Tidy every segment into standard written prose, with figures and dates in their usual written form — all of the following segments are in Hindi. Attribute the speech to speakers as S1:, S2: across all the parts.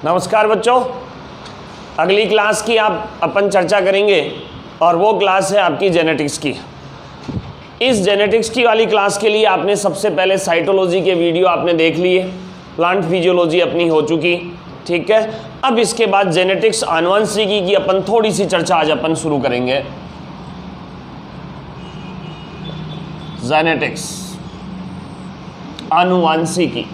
S1: नमस्कार बच्चों, अगली क्लास की अपन चर्चा करेंगे और वो क्लास है आपकी जेनेटिक्स की। इस जेनेटिक्स की वाली क्लास के लिए आपने सबसे पहले साइटोलॉजी के वीडियो आपने देख लिए, प्लांट फिजियोलॉजी अपनी हो चुकी, ठीक है। अब इसके बाद जेनेटिक्स आनुवंशिकी की अपन थोड़ी सी चर्चा आज अपन शुरू करेंगे। जेनेटिक्स आनुवंशिकी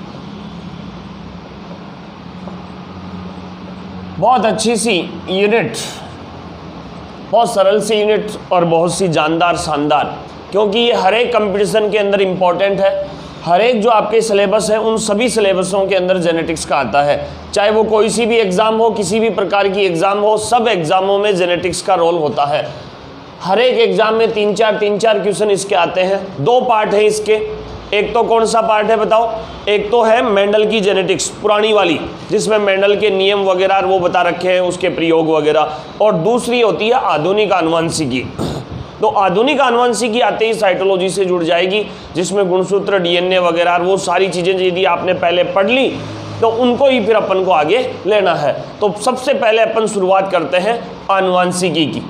S1: बहुत अच्छी सी यूनिट, बहुत सरल सी यूनिट और बहुत सी जानदार शानदार, क्योंकि ये हर एक कंपटीशन के अंदर इम्पोर्टेंट है। हर एक जो आपके सिलेबस है उन सभी सिलेबसों के अंदर जेनेटिक्स का आता है, चाहे वो कोई सी भी एग्ज़ाम हो, किसी भी प्रकार की एग्ज़ाम हो, सब एग्ज़ामों में जेनेटिक्स का रोल होता है। हर एक एग्ज़ाम में तीन चार क्वेश्चन इसके आते हैं। दो पार्ट है इसके, एक तो कौन सा पार्ट है बताओ? एक तो है मेंडल की जेनेटिक्स पुरानी वाली, जिसमें मेंडल के नियम वगैरह वो बता रखे हैं, उसके प्रयोग वगैरह, और दूसरी होती है आधुनिक आनुवंशिकी। तो आधुनिक आनुवंशिकी आते ही साइटोलॉजी से जुड़ जाएगी, जिसमें गुणसूत्र, डीएनए वगैरह वो सारी चीज़ें यदि आपने पहले पढ़ ली तो उनको ही फिर अपन को आगे लेना है। तो सबसे पहले अपन शुरुआत करते हैं आनुवंशिकी की।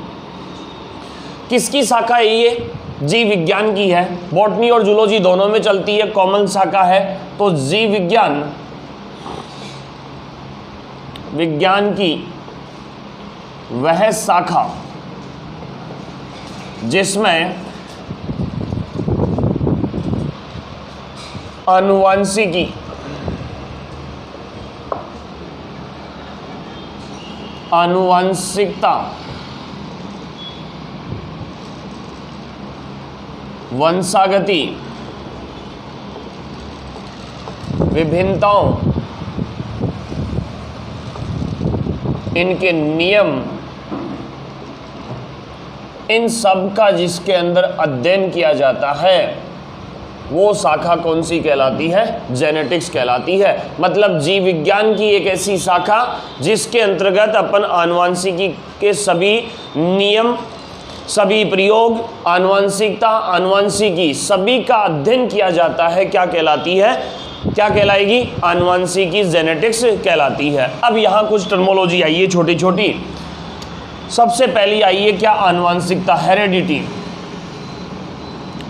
S1: किसकी शाखा है ये? जीव विज्ञान की है। बॉटनी और जूलॉजी दोनों में चलती है, कॉमन शाखा है। तो जीव विज्ञान की वह शाखा जिसमें आनुवंशिकी, आनुवंशिकता, वंशागति, विभिन्नताओं, इनके नियम, इन सब का जिसके अंदर अध्ययन किया जाता है वो शाखा कौन सी कहलाती है? जेनेटिक्स कहलाती है। मतलब जीव विज्ञान की एक ऐसी शाखा जिसके अंतर्गत अपन आनुवंशिकी के सभी नियम, सभी प्रयोग, आनुवंशिकता, आनुवंशिकी सभी का अध्ययन किया जाता है। क्या कहलाती है? क्या कहलाएगी? आनुवंशिकी, जेनेटिक्स कहलाती है। अब यहाँ कुछ टर्मोलॉजी आई है छोटी छोटी। सबसे पहली आई है क्या? आनुवंशिकता, हेरेडिटी,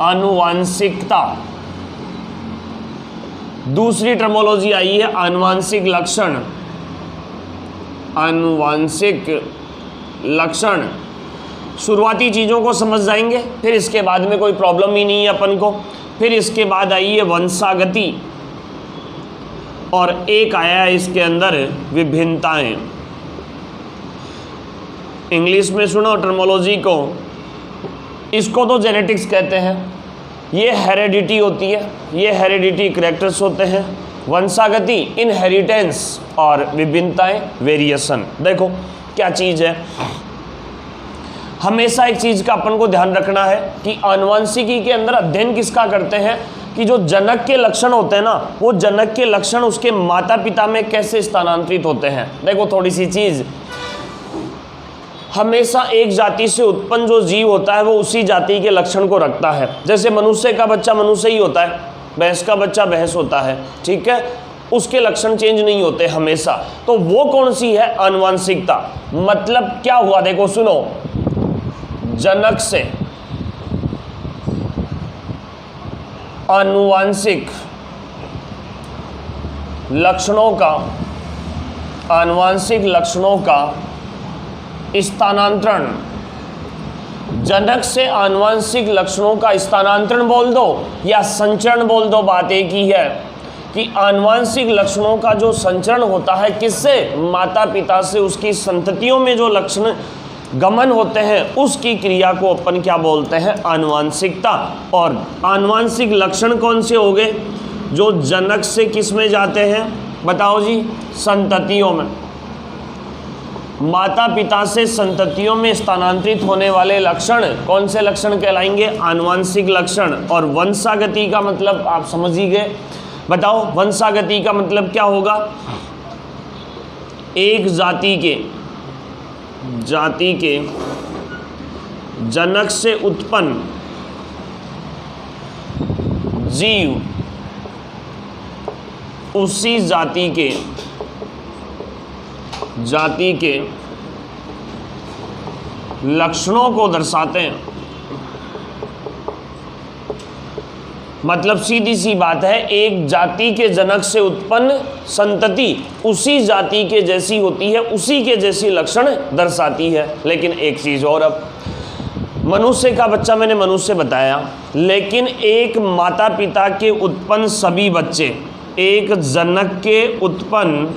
S1: आनुवंशिकता। दूसरी टर्मोलॉजी आई है आनुवंशिक लक्षण, आनुवंशिक लक्षण। शुरुआती चीज़ों को समझ जाएंगे, फिर इसके बाद में कोई प्रॉब्लम ही नहीं है अपन को। फिर इसके बाद आई है वंशागति, और एक आया है इसके अंदर विभिन्नताएं। इंग्लिश में सुनो टर्मोलॉजी को, इसको तो जेनेटिक्स कहते हैं। ये हेरेडिटी होती है, ये हेरेडिटी करैक्टर्स होते हैं। वंशागति इनहेरिटेंस, और विभिन्नताएं वेरिएशन। देखो क्या चीज़ है, हमेशा एक चीज़ का अपन को ध्यान रखना है कि आनुवंशिकी के अंदर अध्ययन किसका करते हैं कि जो जनक के लक्षण होते हैं ना, वो जनक के लक्षण उसके माता पिता में कैसे स्थानांतरित होते हैं। देखो थोड़ी सी चीज़, हमेशा एक जाति से उत्पन्न जो जीव होता है वो उसी जाति के लक्षण को रखता है। जैसे मनुष्य का बच्चा मनुष्य ही होता है, भैंस का बच्चा भैंस होता है, ठीक है, उसके लक्षण चेंज नहीं होते हमेशा। तो वो कौन सी है? आनुवंशिकता। मतलब क्या हुआ? देखो सुनो, जनक से आनुवंशिक लक्षणों का, आनुवंशिक लक्षणों का स्थानांतरण, जनक से आनुवंशिक लक्षणों का स्थानांतरण बोल दो या संचरण बोल दो, बात एक ही है कि आनुवंशिक लक्षणों का जो संचरण होता है किससे? माता पिता से उसकी संततियों में जो लक्षण गमन होते हैं उसकी क्रिया को अपन क्या बोलते हैं? आनुवंशिकता। और आनुवंशिक लक्षण कौन से हो गए? जो जनक से किस में जाते हैं बताओ जी? संततियों में। माता पिता से संततियों में स्थानांतरित होने वाले लक्षण कौन से लक्षण कहलाएंगे? आनुवंशिक लक्षण। और वंशागति का मतलब आप समझ ही गए। बताओ वंशागति का मतलब क्या होगा? एक जाति के जनक से उत्पन्न जीव उसी जाति के जाति के लक्षणों को दर्शाते हैं। मतलब सीधी सी बात है, एक जाति के जनक से उत्पन्न संतति उसी जाति के जैसी होती है, उसी के जैसी लक्षण दर्शाती है। लेकिन एक चीज और, अब मनुष्य का बच्चा मैंने मनुष्य बताया, लेकिन एक माता पिता के उत्पन्न सभी बच्चे, एक जनक के उत्पन्न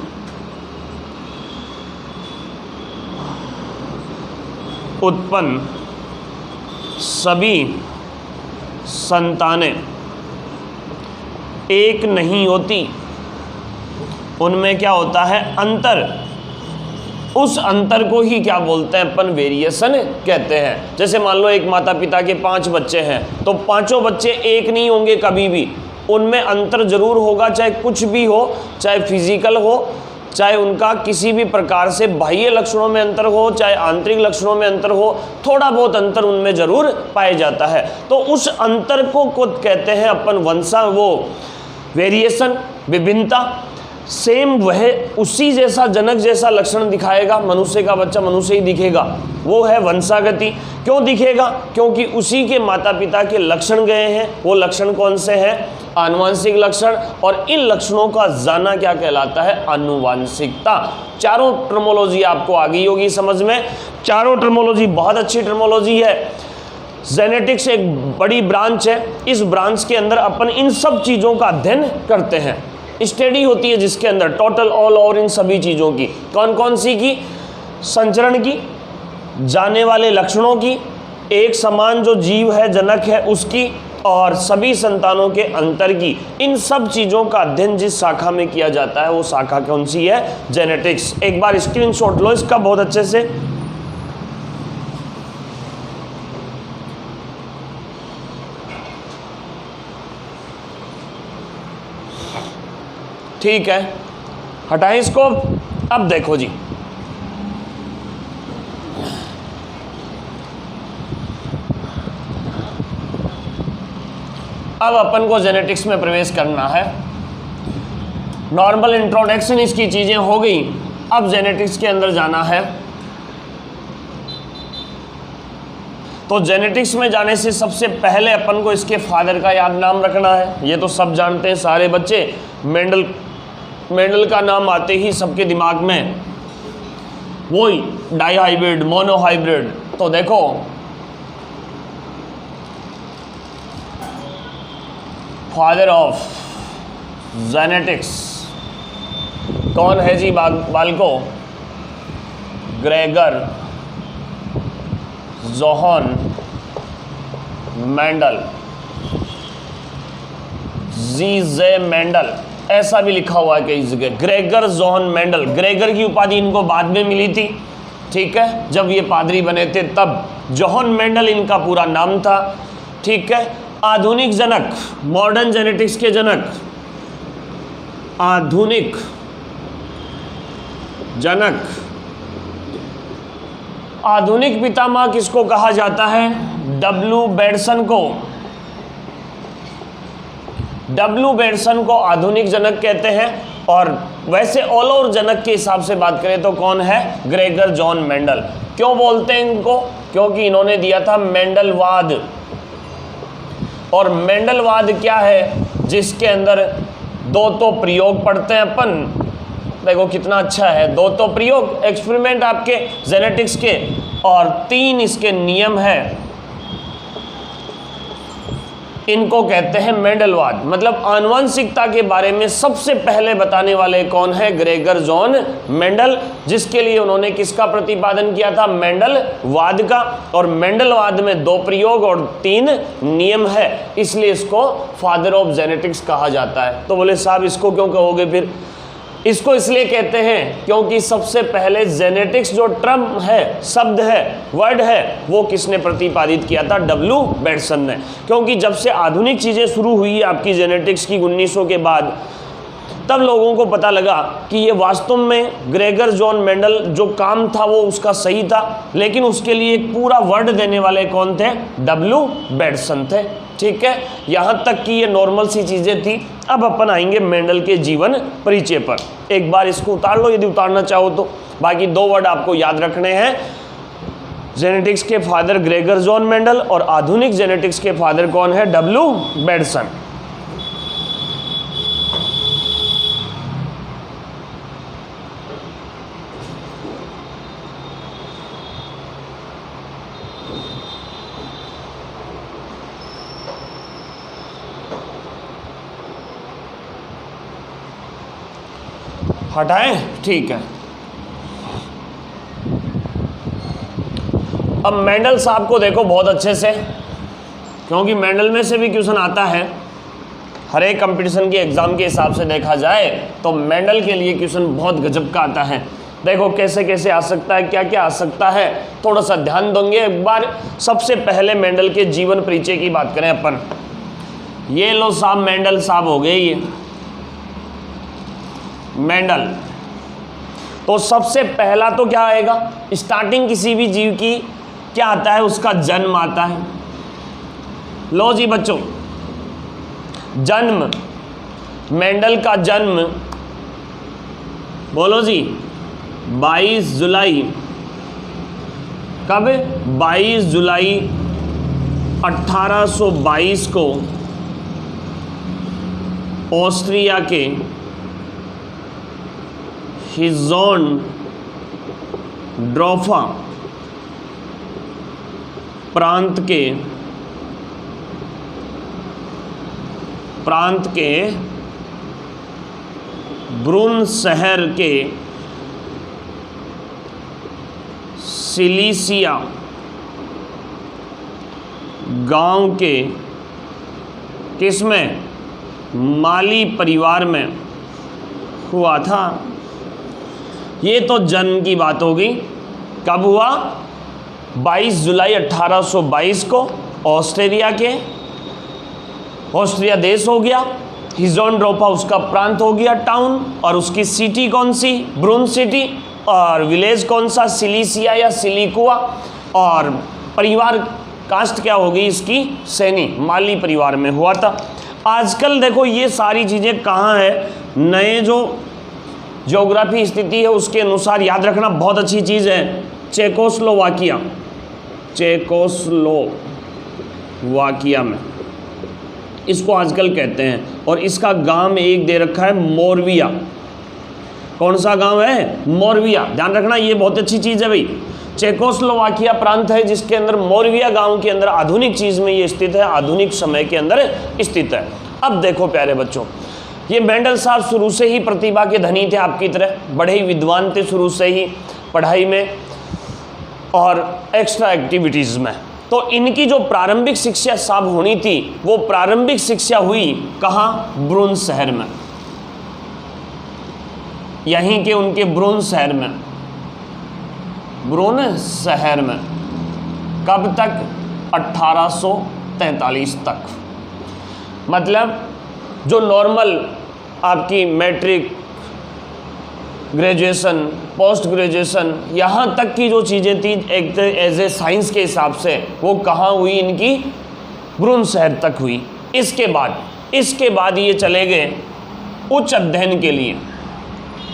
S1: सभी संतानें एक नहीं होती। उनमें क्या होता है? अंतर। उस अंतर को ही क्या बोलते हैं अपन? वेरिएशन कहते हैं। जैसे मान लो एक माता पिता के 5 बच्चे हैं, तो पांचों बच्चे एक नहीं होंगे कभी भी, उनमें अंतर जरूर होगा, चाहे कुछ भी हो, चाहे फिजिकल हो, चाहे उनका किसी भी प्रकार से बाह्य लक्षणों में अंतर हो, चाहे आंतरिक लक्षणों में अंतर हो, थोड़ा बहुत अंतर उनमें जरूर पाया जाता है। तो उस अंतर को कहते हैं अपन वंशा, वो वेरिएशन, विभिन्नता। सेम वह उसी जैसा जनक जैसा लक्षण दिखाएगा, मनुष्य का बच्चा मनुष्य ही दिखेगा, वो है वंशागति। क्यों दिखेगा? क्योंकि उसी के माता पिता के लक्षण गए हैं। वो लक्षण कौन से हैं? आनुवांशिक लक्षण। और इन लक्षणों का जाना क्या कहलाता है? आनुवांशिकता। चारों टर्मोलॉजी आपको आ गई होगी समझ में। चारों टर्मोलॉजी बहुत अच्छी टर्मोलॉजी है। जेनेटिक्स एक बड़ी ब्रांच है, इस ब्रांच के अंदर अपन इन सब चीज़ों का अध्ययन करते हैं। स्टडी होती है जिसके अंदर टोटल ऑल ओवर इन सभी चीज़ों की। कौन कौन सी की? संचरण की, जाने वाले लक्षणों की, एक समान जो जीव है जनक है उसकी, और सभी संतानों के अंतर की। इन सब चीज़ों का अध्ययन जिस शाखा में किया जाता है वो शाखा कौन सी है? जेनेटिक्स। एक बार स्क्रीनशॉट लो इसका बहुत अच्छे से। ठीक है, हटाएं इसको। अब देखो जी, अब अपन को जेनेटिक्स में प्रवेश करना है। नॉर्मल इंट्रोडक्शन इसकी चीजें हो गई, अब जेनेटिक्स के अंदर जाना है। तो जेनेटिक्स में जाने से सबसे पहले अपन को इसके फादर का याद नाम रखना है। ये तो सब जानते हैं सारे बच्चे, मेंडल का नाम आते ही सबके दिमाग में वही डाईहाइब्रिड, मोनोहाइब्रिड। तो देखो फादर ऑफ जेनेटिक्स कौन है जी बालको? Gregor Johann Mendel, G J. Mendel, ऐसा भी लिखा हुआ है कई जगह, ग्रेगर जोहान मेंडल। ग्रेगर की उपाधि इनको बाद में मिली थी, ठीक है, जब ये पादरी बने थे तब। जोहान मेंडल इनका पूरा नाम था, ठीक है। आधुनिक जनक, मॉडर्न जेनेटिक्स के जनक, आधुनिक जनक, आधुनिक पितामह किसको कहा जाता है? डब्ल्यू बेडसन को। डब्ल्यू बेडसन को आधुनिक जनक कहते हैं। और वैसे ऑल ओवर जनक के हिसाब से बात करें तो कौन है? Gregor John Mendel. क्यों बोलते हैं इनको? क्योंकि इन्होंने दिया था मेंडलवाद। और मेंडलवाद क्या है? जिसके अंदर 2 तो प्रयोग पढ़ते हैं अपन। देखो कितना अच्छा है, 2 तो प्रयोग एक्सपेरिमेंट आपके जेनेटिक्स के, और 3 इसके नियम है। इनको कहते हैं मेंडलवाद। मतलब आनुवंशिकता के बारे में सबसे पहले बताने वाले कौन है? ग्रेगर जॉन मेंडल, जिसके लिए उन्होंने किसका प्रतिपादन किया था? मेंडलवाद का। और मेंडलवाद में 2 प्रयोग और 3 नियम है, इसलिए इसको फादर ऑफ जेनेटिक्स कहा जाता है। तो बोले साहब इसको क्यों कहोगे फिर? इसको इसलिए कहते हैं क्योंकि सबसे पहले जेनेटिक्स जो टर्म है, शब्द है, वर्ड है, वो किसने प्रतिपादित किया था? डब्ल्यू बेडसन ने। क्योंकि जब से आधुनिक चीज़ें शुरू हुई आपकी जेनेटिक्स की 1900 के बाद, तब लोगों को पता लगा कि ये वास्तव में ग्रेगर जॉन मेंडल जो काम था वो उसका सही था, लेकिन उसके लिए एक पूरा वर्ड देने वाले कौन थे? डब्ल्यू बेडसन थे, ठीक है। यहाँ तक कि ये नॉर्मल सी चीज़ें थी। अब अपन आएंगे मेंडल के जीवन परिचय पर। एक बार इसको उतार लो यदि उतारना चाहो तो। बाकी 2 वर्ड आपको याद रखने हैं, जेनेटिक्स के फादर ग्रेगर जॉन मेंडल और आधुनिक जेनेटिक्स के फादर कौन है? डब्ल्यू बेडसन। हटाएं, ठीक है। अब मेंडल साहब को देखो बहुत अच्छे से, क्योंकि मेंडल में से भी क्वेश्चन आता है। हर एक कंपटीशन के एग्जाम के हिसाब से देखा जाए तो मेंडल के लिए क्वेश्चन बहुत गजब का आता है। देखो कैसे कैसे आ सकता है, क्या क्या आ सकता है, थोड़ा सा ध्यान देंगे एक बार। सबसे पहले मेंडल के जीवन परिचय की बात करें अपन। ये लो साहब, मेंडल साहब हो गए ये मेंडल। तो सबसे पहला तो क्या आएगा, स्टार्टिंग किसी भी जीव की क्या आता है? उसका जन्म आता है। लो जी बच्चों, जन्म, मेंडल का जन्म बोलो जी 22 जुलाई, कब? 22 जुलाई 1822 को ऑस्ट्रिया के हिज़ोन-ड्रॉफा प्रांत के ब्रुन शहर के सिलीसिया गांव के किसमें? माली परिवार में हुआ था। ये तो जन्म की बात होगी। कब हुआ? 22 जुलाई 1822 को ऑस्ट्रिया देश हो गया, हिज़ोन-ड्रॉफा उसका प्रांत हो गया, टाउन, और उसकी सिटी कौन सी? ब्रुन सिटी, और विलेज कौन सा? सिलीसिया या सिलिकुआ, और परिवार कास्ट क्या होगी इसकी? सैनी, माली परिवार में हुआ था। आजकल देखो ये सारी चीज़ें कहाँ है, नए जो ज्योग्राफी स्थिति है उसके अनुसार याद रखना बहुत अच्छी चीज़ है। चेकोस्लोवाकिया में इसको आजकल कहते हैं, और इसका गांव एक दे रखा है मोरविया। कौन सा गांव है? मोरविया। ध्यान रखना ये बहुत अच्छी चीज़ है भाई। चेकोस्लोवाकिया प्रांत है जिसके अंदर मोरविया गांव के अंदर आधुनिक चीज़ में ये स्थित है, आधुनिक समय के अंदर स्थित है। अब देखो प्यारे बच्चों, ये मेंडल साहब शुरू से ही प्रतिभा के धनी थे, आपकी तरह बड़े ही विद्वान थे शुरू से ही पढ़ाई में और एक्स्ट्रा एक्टिविटीज़ में। तो इनकी जो प्रारंभिक शिक्षा साहब होनी थी वो प्रारंभिक शिक्षा हुई कहाँ? ब्रुन शहर में, यहीं के उनके ब्रुन शहर में। ब्रुन शहर में कब तक? 1843 तक। मतलब जो नॉर्मल आपकी मैट्रिक, ग्रेजुएशन, पोस्ट ग्रेजुएशन, यहाँ तक की जो चीज़ें थी एक एज ए साइंस के हिसाब से, वो कहाँ हुई? इनकी ब्रुन शहर तक हुई। इसके बाद ये चले गए उच्च अध्ययन के लिए।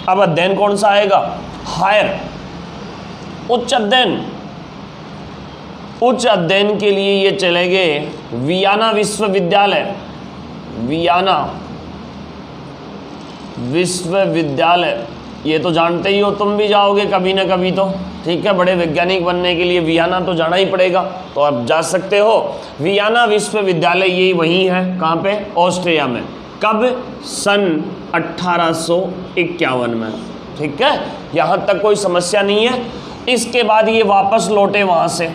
S1: अब अध्ययन कौन सा आएगा? हायर, उच्च अध्ययन। उच्च अध्ययन के लिए ये चले गए वियना विश्वविद्यालय। वियना विश्वविद्यालय, ये तो जानते ही हो, तुम भी जाओगे कभी ना कभी तो, ठीक है। बड़े वैज्ञानिक बनने के लिए वियना तो जाना ही पड़ेगा, तो आप जा सकते हो। वियना विश्वविद्यालय ये वही है, कहाँ पे? ऑस्ट्रिया में। कब? सन 1851 में, ठीक है। यहाँ तक कोई समस्या नहीं है। इसके बाद ये वापस लौटे वहाँ से।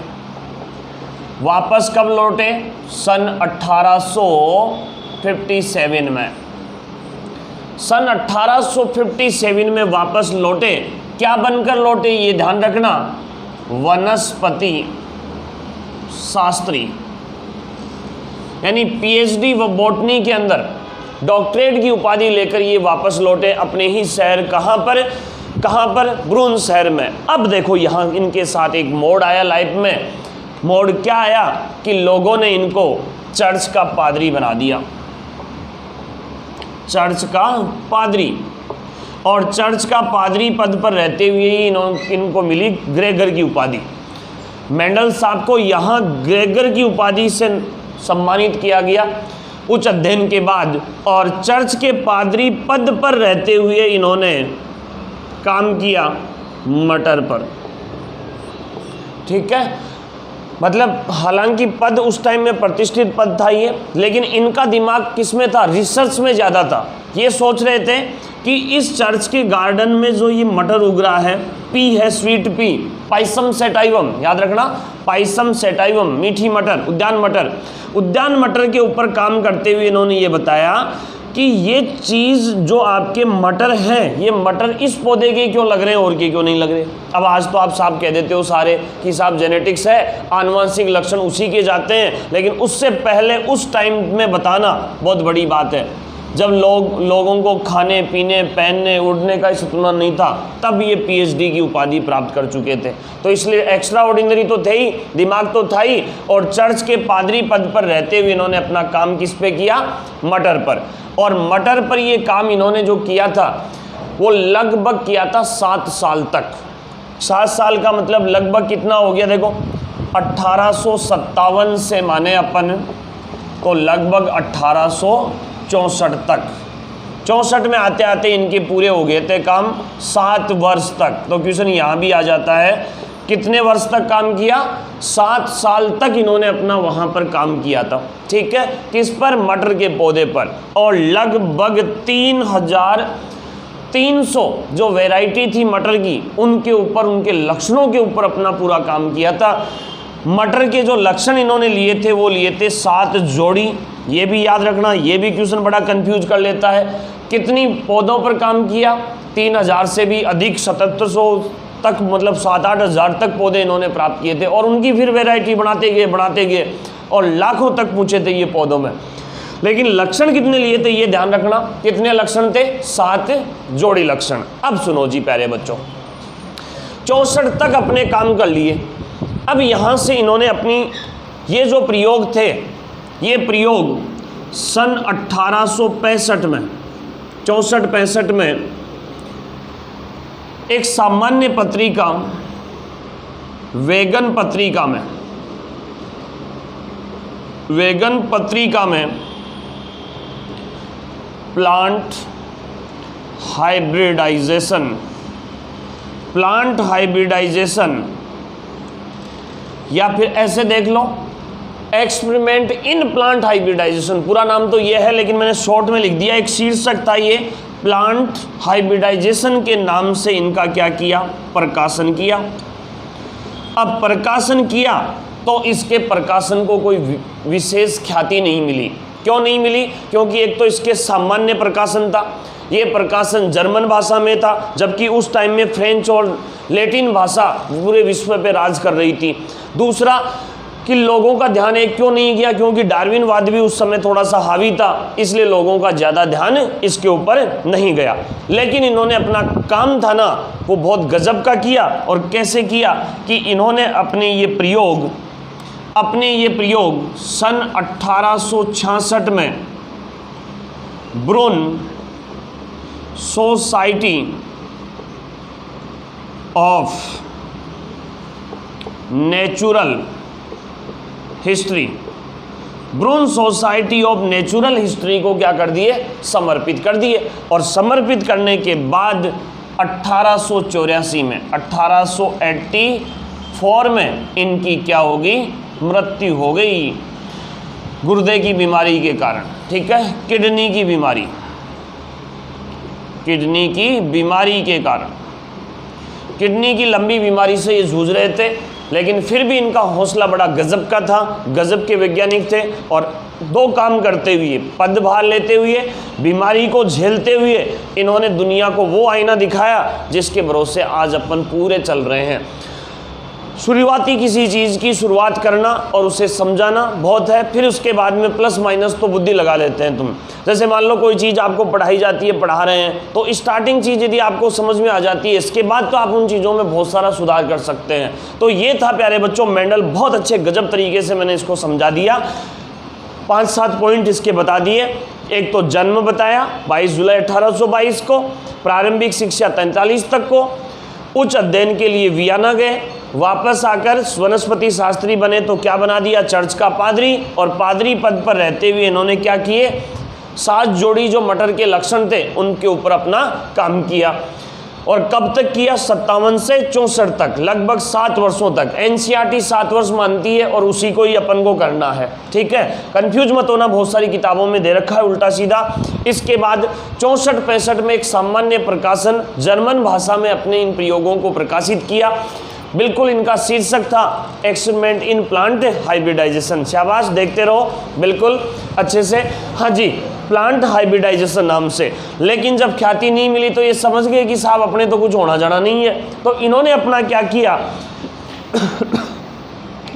S1: वापस कब लौटे? सन 1857 में। सन 1857 में वापस लौटे। क्या बनकर लौटे ये ध्यान रखना? वनस्पति शास्त्री, यानी पीएचडी व बॉटनी के अंदर डॉक्टरेट की उपाधि लेकर ये वापस लौटे अपने ही शहर। कहाँ पर? ब्रुन शहर में। अब देखो यहाँ इनके साथ एक मोड़ आया लाइफ में। मोड़ क्या आया कि लोगों ने इनको चर्च का पादरी बना दिया। चर्च का पादरी। और चर्च का पादरी पद पर रहते हुए ही इनको मिली ग्रेगर की उपाधि। मेंडल साहब को यहाँ ग्रेगर की उपाधि से सम्मानित किया गया उच्च अध्ययन के बाद, और चर्च के पादरी पद पर रहते हुए इन्होंने काम किया मटर पर। ठीक है, मतलब हालांकि पद उस टाइम में प्रतिष्ठित पद था ये, लेकिन इनका दिमाग किस में था? रिसर्च में ज़्यादा था। ये सोच रहे थे कि इस चर्च के गार्डन में जो ये मटर उग रहा है, पी है, स्वीट पी, पाइसम सेटाइवम, याद रखना, पाइसम सेटाइवम, मीठी मटर, उद्यान मटर के ऊपर काम करते हुए इन्होंने ये बताया कि ये चीज़ जो आपके मटर हैं, ये मटर इस पौधे के क्यों लग रहे हैं और के क्यों नहीं लग रहे। अब आज तो आप साहब कह देते हो सारे कि साहब जेनेटिक्स है, आनुवंशिक लक्षण उसी के जाते हैं, लेकिन उससे पहले उस टाइम में बताना बहुत बड़ी बात है, जब लोगों को खाने पीने पहनने उड़ने का सपना नहीं था, तब ये पीएचडी की उपाधि प्राप्त कर चुके थे। तो इसलिए एक्स्ट्रा ऑर्डिनरी तो थे ही, दिमाग तो था ही, और चर्च के पादरी पद पर रहते हुए इन्होंने अपना काम किस पे किया? मटर पर। और मटर पर ये काम इन्होंने जो किया था वो लगभग किया था 7 साल तक। 7 साल का मतलब लगभग कितना हो गया? देखो 1857 से माने अपन तो लगभग 1864 तक, 64 में आते आते इनके पूरे हो गए थे काम 7 वर्ष तक। तो क्वेश्चन यहाँ भी आ जाता है, कितने वर्ष तक काम किया? 7 साल तक इन्होंने अपना वहाँ पर काम किया था। ठीक है, किस पर? मटर के पौधे पर। और लगभग 3300 जो वैरायटी थी मटर की, उनके ऊपर, उनके लक्षणों के ऊपर अपना पूरा काम किया था। मटर के जो लक्षण इन्होंने लिए थे वो लिए थे 7 जोड़ी। ये भी याद रखना, ये भी क्वेश्चन बड़ा कंफ्यूज कर लेता है। कितनी पौधों पर काम किया? 3000 से भी अधिक, 7700 तक, मतलब 7-8 हज़ार तक पौधे इन्होंने प्राप्त किए थे, और उनकी फिर वैरायटी बढ़ाते गए और लाखों तक पूछे थे ये पौधों में। लेकिन लक्षण कितने लिए थे ये ध्यान रखना, कितने लक्षण थे? 7 जोड़ी लक्षण। अब सुनो जी प्यारे बच्चों, 64 तक अपने काम कर लिए। अब यहाँ से इन्होंने अपनी ये जो प्रयोग थे, ये प्रयोग सन 1865 में, 64-65 में एक सामान्य पत्रिका वेगन पत्रिका में प्लांट हाइब्रिडाइजेशन, या फिर ऐसे देख लो एक्सपेरिमेंट इन प्लांट हाइब्रिडाइजेशन, पूरा नाम तो ये है लेकिन मैंने शॉर्ट में लिख दिया, एक शीर्षक था ये, प्लांट हाइब्रिडाइजेशन के नाम से इनका क्या किया? प्रकाशन किया। अब प्रकाशन किया तो इसके प्रकाशन को कोई विशेष ख्याति नहीं मिली। क्यों नहीं मिली? क्योंकि एक तो इसके सामान्य प्रकाशन था, ये प्रकाशन जर्मन भाषा में था, जबकि उस टाइम में फ्रेंच और लैटिन भाषा पूरे विश्व पे राज कर रही थी। दूसरा कि लोगों का ध्यान एक क्यों नहीं गया? क्योंकि डार्विनवाद भी उस समय थोड़ा सा हावी था, इसलिए लोगों का ज़्यादा ध्यान इसके ऊपर नहीं गया। लेकिन इन्होंने अपना काम था ना वो बहुत गजब का किया। और कैसे किया? कि इन्होंने अपने ये प्रयोग सन 1866 में Brunn society of natural history, Brunn society of natural history को क्या कर दिए? समर्पित कर दिए। और समर्पित करने के बाद 1884 में, 1884 में इनकी क्या होगी? मृत्यु हो गई गुर्दे की बीमारी के कारण। ठीक है, किडनी की बीमारी के कारण, किडनी की लंबी बीमारी से ये जूझ रहे थे, लेकिन फिर भी इनका हौसला बड़ा गजब का था, गजब के वैज्ञानिक थे। और 2 काम करते हुए, पदभार लेते हुए, बीमारी को झेलते हुए, इन्होंने दुनिया को वो आईना दिखाया जिसके भरोसे आज अपन पूरे चल रहे हैं। शुरुआती किसी चीज़ की शुरुआत करना और उसे समझाना बहुत है, फिर उसके बाद में प्लस माइनस तो बुद्धि लगा लेते हैं तुम। जैसे मान लो कोई चीज़ आपको पढ़ाई जाती है, पढ़ा रहे हैं, तो स्टार्टिंग चीज़ यदि आपको समझ में आ जाती है, इसके बाद तो आप उन चीज़ों में बहुत सारा सुधार कर सकते हैं। तो ये था प्यारे बच्चों मेंडल, बहुत अच्छे गजब तरीके से मैंने इसको समझा दिया। 5-7 पॉइंट इसके बता दिए। एक तो जन्म बताया 22 जुलाई 1822 को, प्रारंभिक शिक्षा 43 तक को, उच्च अध्ययन के लिए वियना गए, वापस आकर वनस्पति शास्त्री बने तो क्या बना दिया, चर्च का पादरी। और पादरी पद पर रहते हुए इन्होंने क्या किए, 7 जोड़ी जो मटर के लक्षण थे उनके ऊपर अपना काम किया। और कब तक किया, 57 से 64 तक, लगभग 7 वर्षों तक। एनसीईआरटी 7 वर्ष मानती है और उसी को ही अपन को करना है, ठीक है, कंफ्यूज मत होना, बहुत सारी किताबों में दे रखा है उल्टा सीधा। इसके बाद 64-65 में एक सामान्य प्रकाशन जर्मन भाषा में अपने इन प्रयोगों को प्रकाशित किया। बिल्कुल इनका शीर्षक था एक्सपेरिमेंट इन प्लांट हाइब्रिडाइजेशन। शाबाश, देखते रहो बिल्कुल अच्छे से। हाँ जी, प्लांट हाइब्रिडाइजेशन नाम से। लेकिन जब ख्याति नहीं मिली तो ये समझ गए कि साहब अपने तो कुछ होना जाना नहीं है, तो इन्होंने अपना क्या किया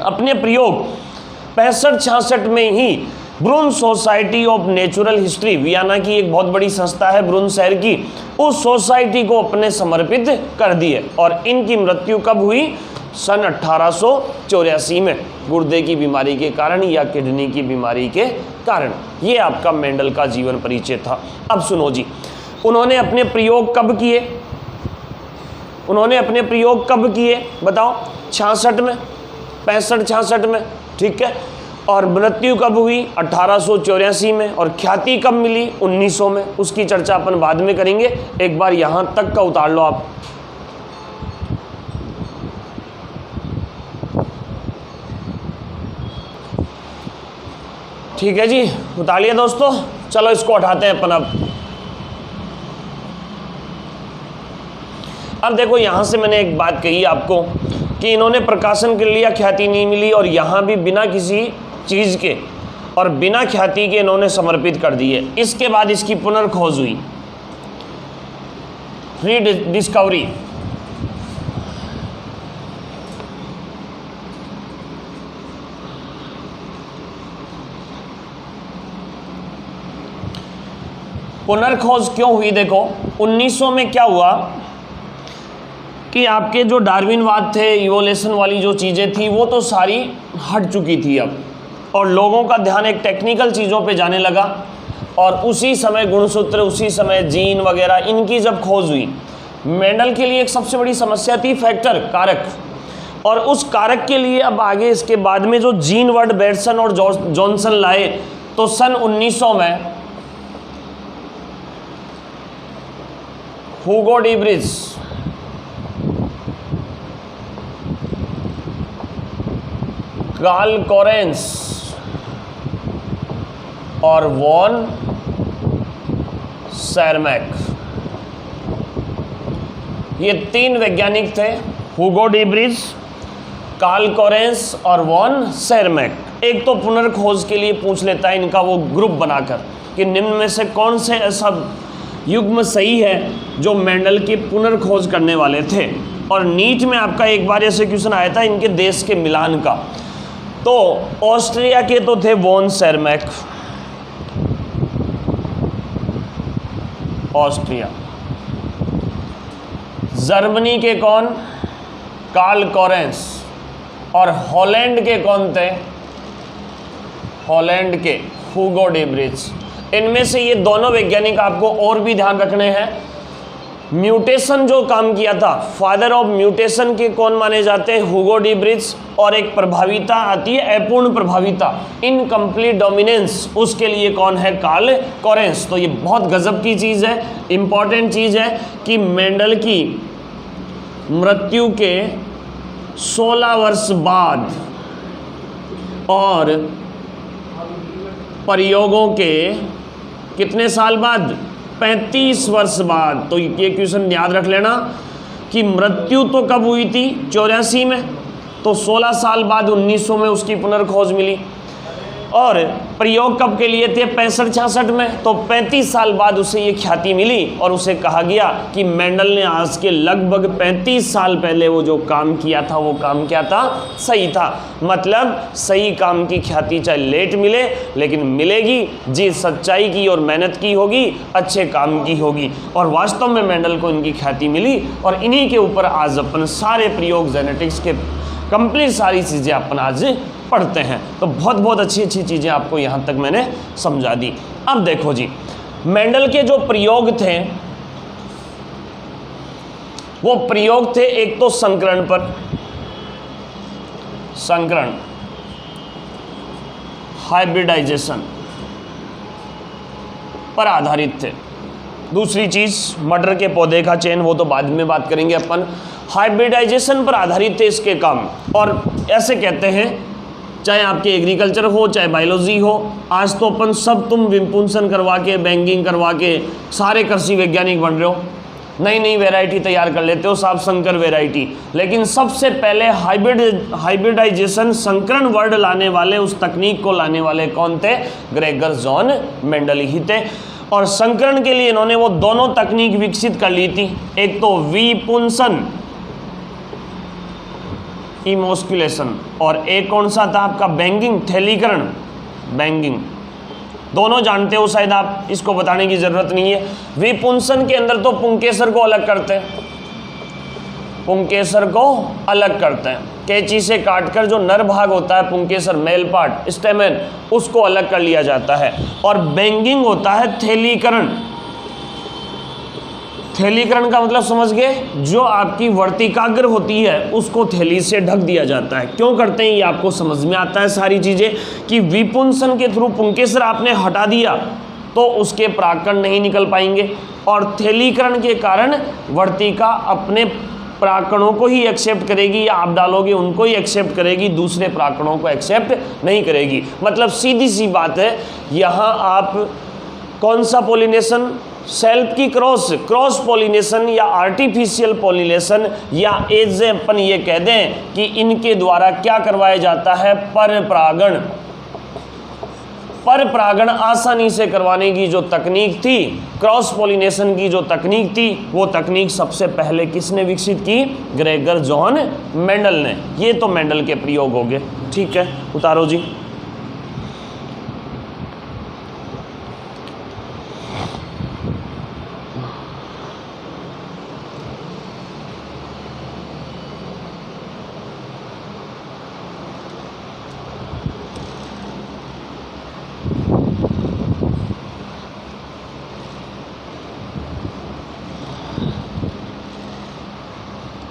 S1: अपने प्रयोग 65-66 में ही Brunn society of natural history, Vienna की एक बहुत बड़ी संस्था है ब्रून शहर की, उस सोसाइटी को अपने समर्पित कर दिए। और इनकी मृत्यु कब हुई, सन 1884 में, गुर्दे की बीमारी के कारण या किडनी की बीमारी के कारण। ये आपका मेंडल का जीवन परिचय था। अब सुनो जी, उन्होंने अपने प्रयोग कब किए, उन्होंने अपने प्रयोग कब किए बताओ, 66 में, 65-66 में, ठीक है। और मृत्यु कब हुई, 1884 में। और ख्याति कब मिली, 1900 में। उसकी चर्चा अपन बाद में करेंगे, एक बार यहाँ तक का उतार लो आप। ठीक है जी, उतार लिया दोस्तों। चलो इसको उठाते हैं अपन। अब देखो, यहाँ से मैंने एक बात कही आपको कि इन्होंने प्रकाशन कर लिया, ख्याति नहीं मिली, और यहाँ भी बिना किसी चीज़ के और बिना ख्याति के इन्होंने समर्पित कर दिए। इसके बाद इसकी पुनर्खोज हुई, रीडिस्कवरी। पुनर्खोज क्यों हुई, देखो 1900 में क्या हुआ कि आपके जो डार्विनवाद थे, इवोल्यूशन वाली जो चीज़ें थी, वो तो सारी हट चुकी थी अब, और लोगों का ध्यान एक टेक्निकल चीज़ों पे जाने लगा। और उसी समय गुणसूत्र, उसी समय जीन वगैरह, इनकी जब खोज हुई, मेंडल के लिए एक सबसे बड़ी समस्या थी फैक्टर, कारक। और उस कारक के लिए अब आगे इसके बाद में जो जीन वर्ड बेटसन और जॉनसन लाए, तो सन 1900 में हुगो डीब्रिज, कार्ल कोरेंस और वॉन सेरमैक, ये 3 वैज्ञानिक थे, हुगो डीब्रिज, कार्ल कोरेंस और वॉन सेरमैक। एक तो पुनर्खोज के लिए पूछ लेता है इनका वो ग्रुप बनाकर कि निम्न में से कौन से ऐसा युग्म सही है जो मेंडल की पुनर्खोज करने वाले थे। और नीट में आपका एक बार ऐसे क्वेश्चन आया था इनके देश के मिलान का, तो ऑस्ट्रिया के तो थे वॉन सेरमैक, ऑस्ट्रिया। जर्मनी के कौन, कार्ल कोरेंस। और हॉलैंड के कौन थे, हॉलैंड के हुगो डीब्रिज। इनमें से ये दोनों वैज्ञानिक आपको और भी ध्यान रखने हैं। म्यूटेशन जो काम किया था, फादर ऑफ म्यूटेशन के कौन माने जाते हैं, हुगो डीब्रिज। और एक प्रभाविता आती है, अपूर्ण प्रभाविता, इनकम्प्लीट डोमिनेंस, उसके लिए कौन है, कार्ल कोरेंस। तो ये बहुत गजब की चीज़ है, इंपॉर्टेंट चीज़ है कि मेंडल की मृत्यु के 16 वर्ष बाद और प्रयोगों के कितने साल बाद, 35 वर्ष बाद। तो ये क्वेश्चन याद रख लेना कि मृत्यु तो कब हुई थी, 84 में, तो 16 साल बाद 1900 में उसकी पुनर्खोज मिली। और प्रयोग कब के लिए थे, 65-66 में, तो 35 साल बाद उसे ये ख्याति मिली। और उसे कहा गया कि मेंडल ने आज के लगभग 35 साल पहले वो जो काम किया था, वो काम क्या था, सही था। मतलब सही काम की ख्याति चाहे लेट मिले, लेकिन मिलेगी जी सच्चाई की और मेहनत की होगी, अच्छे काम की होगी। और वास्तव में मेंडल को इनकी ख्याति मिली, और इन्हीं के ऊपर आज अपन सारे प्रयोग जेनेटिक्स के कंप्लीट सारी चीज़ें अपन आज पढ़ते हैं। तो बहुत बहुत अच्छी अच्छी चीज़ें आपको यहाँ तक मैंने समझा दी। अब देखो जी, मेंडल के जो प्रयोग थे वो प्रयोग थे एक तो संकरण पर, संकरण हाइब्रिडाइजेशन पर आधारित थे। दूसरी चीज़ मटर के पौधे का चयन, वो तो बाद में बात करेंगे अपन। हाइब्रिडाइजेशन पर आधारित थे इसके काम। और ऐसे कहते हैं, चाहे आपके एग्रीकल्चर हो चाहे बायोलॉजी हो, आज तो अपन सब तुम विपुंसन करवा के बैंकिंग करवा के सारे कृषि वैज्ञानिक बन रहे हो, नई नई वैरायटी तैयार कर लेते हो, साफ संकर वैरायटी। लेकिन सबसे पहले हाइब्रिडाइजेशन संकरण वर्ड लाने वाले, उस तकनीक को लाने वाले कौन थे? ग्रेगर जॉन मेंडल ही थे। और संकरण के लिए इन्होंने वो दोनों तकनीक विकसित कर ली थी, एक तो विपुंसन इमोस्कुलेशन और एक कौन सा था आपका? बैंगिंग, थैलीकरण, बैंगिंग। दोनों जानते हो शायद आप, इसको बताने की जरूरत नहीं है। विपुंसन के अंदर तो पुंकेसर को अलग करते हैं, पुंकेसर को अलग करते हैं, कैंची से काटकर जो नर भाग होता है पुंकेसर, मेल पार्ट, स्टेमेन, उसको अलग कर लिया जाता है। और बैंगिंग होता है थैलीकरण। थैलीकरण का मतलब समझ गए, जो आपकी वर्तिकाग्र होती है उसको थैली से ढक दिया जाता है। क्यों करते हैं ये आपको समझ में आता है सारी चीज़ें, कि विपुंसन के थ्रू पुंकेसर आपने हटा दिया तो उसके परागकण नहीं निकल पाएंगे, और थैलीकरण के कारण वर्तिका अपने परागकणों को ही एक्सेप्ट करेगी, या आप डालोगे उनको ही एक्सेप्ट करेगी, दूसरे परागकणों को एक्सेप्ट नहीं करेगी। मतलब सीधी सी बात है, यहाँ आप कौन सा पॉलिनेशन, सेल्फ की क्रॉस पॉलिनेशन या आर्टिफिशियल पॉलिनेशन, या एज अपन ये कह दें कि इनके द्वारा क्या करवाया जाता है? परपरागण। परपरागण आसानी से करवाने की जो तकनीक थी, क्रॉस पॉलिनेशन की जो तकनीक थी, वो तकनीक सबसे पहले किसने विकसित की? ग्रेगर जॉन मेंडल ने। ये तो मेंडल के प्रयोग हो गए। ठीक है, उतारो जी।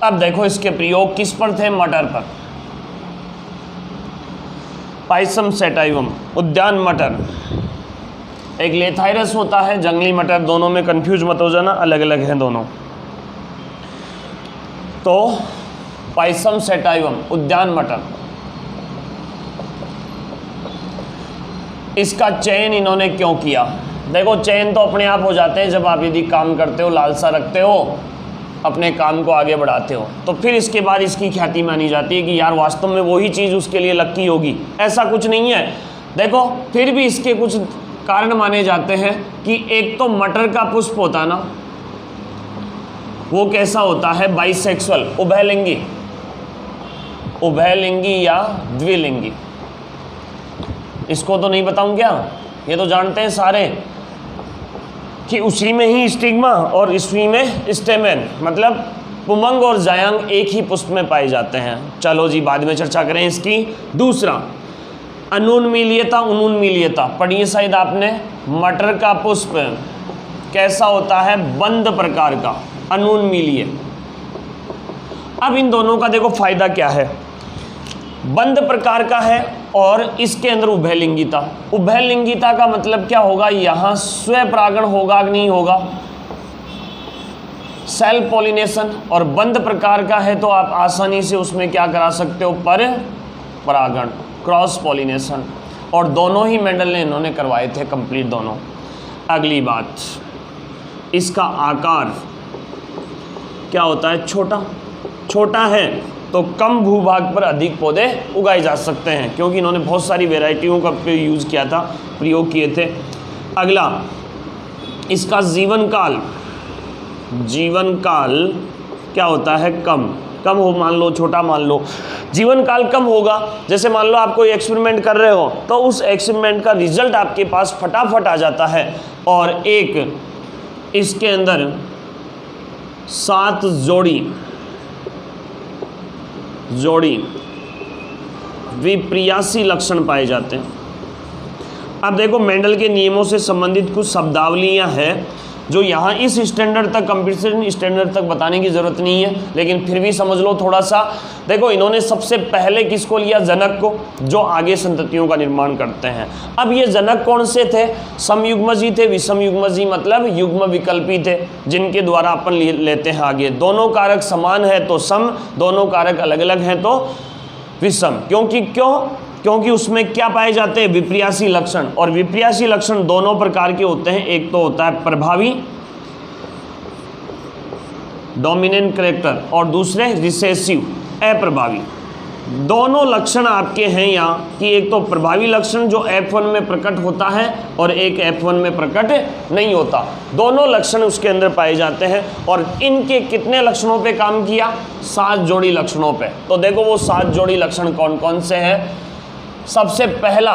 S1: अब देखो इसके प्रयोग किस पर थे? मटर पर। पाइसम सेटाइवम, उद्यान मटर। एक लेथाइरस होता है, जंगली मटर, दोनों में कंफ्यूज मत हो जाना, अलग अलग हैं दोनों। तो पाइसम सेटाइवम, उद्यान मटर, इसका चयन इन्होंने क्यों किया? देखो चयन तो अपने आप हो जाते हैं जब आप यदि काम करते हो, लालसा रखते हो, अपने काम को आगे बढ़ाते हो, तो फिर इसके बाद इसकी ख्याति मानी जाती है कि यार वास्तव में वही चीज़ उसके लिए लक्की होगी। ऐसा कुछ नहीं है। देखो फिर भी इसके कुछ कारण माने जाते हैं कि एक तो मटर का पुष्प होता है ना, वो कैसा होता है? बाइसेक्सुअल, उभयलिंगी, उभयलिंगी या द्विलिंगी। इसको तो नहीं बताऊं क्या, ये तो जानते हैं सारे कि उसी में ही स्टिग्मा और इसी में स्टेमेन, मतलब पुमंग और जायंग एक ही पुष्प में पाए जाते हैं। चलो जी बाद में चर्चा करें इसकी। दूसरा, अनुन्मीलियता उन्मूलनीयता, पढ़िए शायद आपने। मटर का पुष्प कैसा होता है? बंद प्रकार का, अनुन्मीलिय। अब इन दोनों का देखो फायदा क्या है। बंद प्रकार का है और इसके अंदर उभयलिंगिता। उभयलिंगिता का मतलब क्या होगा? यहाँ स्वपरागण होगा कि नहीं होगा? Self pollination. और बंद प्रकार का है तो आप आसानी से उसमें क्या करा सकते हो? पर परागण, क्रॉस पॉलिनेशन। और दोनों ही मेंडल ने इन्होंने करवाए थे कंप्लीट दोनों। अगली बात, इसका आकार क्या होता है? छोटा। छोटा है तो कम भूभाग पर अधिक पौधे उगाए जा सकते हैं, क्योंकि इन्होंने बहुत सारी वैरायटियों का यूज़ किया था, प्रयोग किए थे। अगला, इसका जीवन काल, जीवन काल क्या होता है? कम। कम हो मान लो, छोटा मान लो, जीवन काल कम होगा। जैसे मान लो आप कोई एक्सपेरिमेंट कर रहे हो तो उस एक्सपेरिमेंट का रिजल्ट आपके पास फटाफट आ जाता है। और एक इसके अंदर 7 जोड़ी विप्रियासी लक्षण पाए जाते हैं। अब देखो मेंडल के नियमों से संबंधित कुछ शब्दावलियां हैं जो यहाँ इस स्टैंडर्ड तक, कंपटीशन स्टैंडर्ड तक बताने की ज़रूरत नहीं है, लेकिन फिर भी समझ लो थोड़ा सा। देखो इन्होंने सबसे पहले किसको लिया? जनक को, जो आगे संततियों का निर्माण करते हैं। अब ये जनक कौन से थे? समयुग्मजी थे। विषमयुग्मजी मतलब युग्म विकल्पी थे, जिनके द्वारा अपन लेते हैं आगे। दोनों कारक समान है तो सम, दोनों कारक अलग अलग हैं तो विषम। क्योंकि उसमें क्या पाए जाते हैं? विप्रियासी लक्षण। और विप्रियासी लक्षण दोनों प्रकार के होते हैं। एक तो होता है प्रभावी, डोमिनेंट कैरेक्टर, और दूसरे रिसेसिव, अप्रभावी। दोनों लक्षण आपके हैं यहाँ कि एक तो प्रभावी लक्षण जो F1 में प्रकट होता है और एक F1 में प्रकट नहीं होता। दोनों लक्षण उसके अंदर पाए जाते हैं। और इनके कितने लक्षणों पे काम किया? 7 जोड़ी लक्षणों पे। तो देखो वो 7 जोड़ी लक्षण कौन कौन से हैं। सबसे पहला,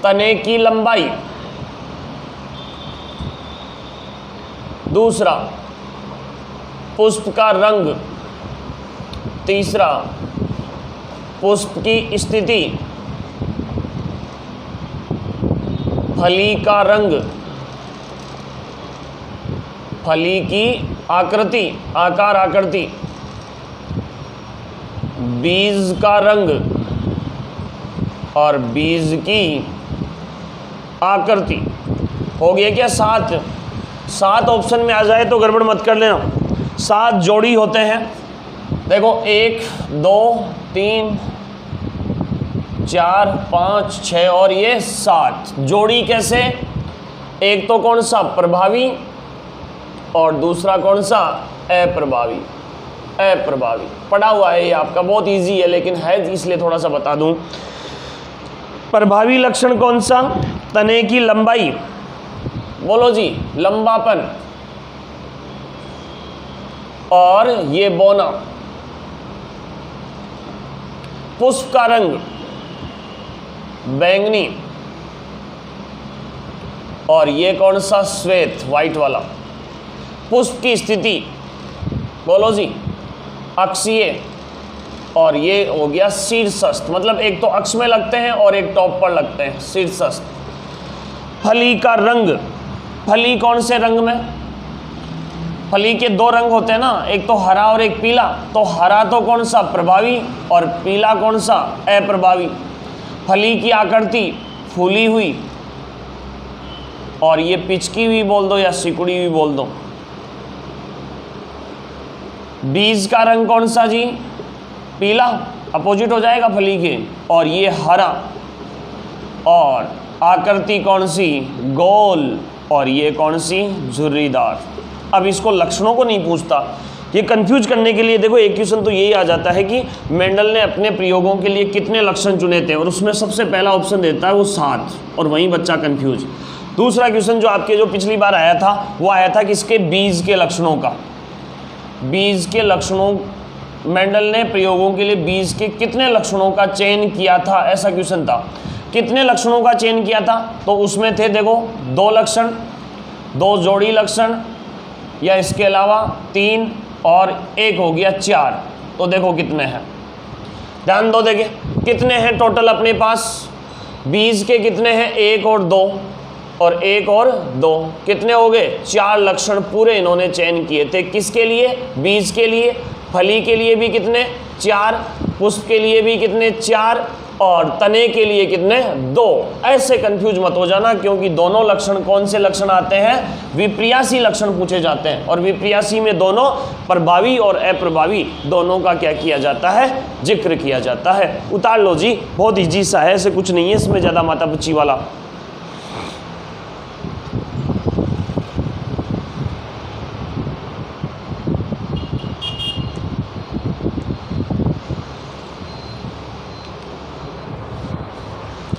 S1: तने की लंबाई। दूसरा, पुष्प का रंग। तीसरा, पुष्प की स्थिति। फली का रंग, फली की आकृति, आकार आकृति। बीज का रंग और बीज की आकृति। हो गया क्या? 7 ऑप्शन में आ जाए तो गड़बड़ मत कर लेना। 7 जोड़ी होते हैं। देखो 1 2 3 4 5 6 और ये 7 जोड़ी। कैसे? एक तो कौन सा? प्रभावी, और दूसरा कौन सा? अप्रभावी। अप्रभावी पढ़ा हुआ है ये आपका, बहुत इजी है, लेकिन है इसलिए थोड़ा सा बता दूं। प्रभावी लक्षण कौन सा? तने की लंबाई। बोलो जी, लंबापन। और ये बोना। पुष्प का रंग बैंगनी, और ये कौन सा? श्वेत, व्हाइट वाला। पुष्प की स्थिति, बोलो जी, अक्षीय, और ये हो गया शीर्षस्थ, मतलब एक तो अक्ष में लगते हैं और एक टॉप पर लगते हैं, शीर्षस्थ। फली का रंग, फली कौन से रंग में? फली के 2 रंग होते हैं ना, एक तो हरा और एक पीला। तो हरा तो कौन सा? प्रभावी, और पीला कौन सा? अप्रभावी। फली की आकृति फूली हुई, और ये पिचकी हुई बोल दो या सिकुड़ी हुई बोल दो। बीज का रंग कौन सा जी? पीला, अपोजिट हो जाएगा फली के, और ये हरा। और आकृति कौन सी? गोल, और ये कौन सी? झुर्रीदार। अब इसको लक्षणों को नहीं पूछता, ये कंफ्यूज करने के लिए देखो एक क्वेश्चन तो यही आ जाता है कि मेंडल ने अपने प्रयोगों के लिए कितने लक्षण चुने थे, और उसमें सबसे पहला ऑप्शन देता है वो 7, और वहीं बच्चा कंफ्यूज। दूसरा क्वेश्चन जो आपके जो पिछली बार आया था वो आया था किसके? बीज के लक्षणों का। बीज के लक्षणों, मेंडल ने प्रयोगों के लिए बीज के कितने लक्षणों का चयन किया था, ऐसा क्वेश्चन था। कितने लक्षणों का चयन किया था? तो उसमें थे देखो 2 लक्षण, 2 जोड़ी लक्षण, या इसके अलावा 3 और 1 हो गया 4। तो देखो कितने हैं, ध्यान दो। देखिए कितने हैं टोटल अपने पास? बीज के कितने हैं? 1 और 2, और 1 और 2 कितने हो गए? 4 लक्षण पूरे इन्होंने चयन किए थे। किसके लिए? बीज के लिए। फली के लिए भी कितने? 4। पुष्प के लिए भी कितने? 4। और तने के लिए कितने? 2। ऐसे कंफ्यूज मत हो जाना, क्योंकि दोनों लक्षण कौन से लक्षण आते हैं? विप्रियासी लक्षण पूछे जाते हैं, और विप्रियासी में दोनों प्रभावी और अप्रभावी दोनों का क्या किया जाता है? जिक्र किया जाता है। उतार लो जी, बहुत ईजी सा है, ऐसे कुछ नहीं है इसमें ज़्यादा माता बच्ची वाला।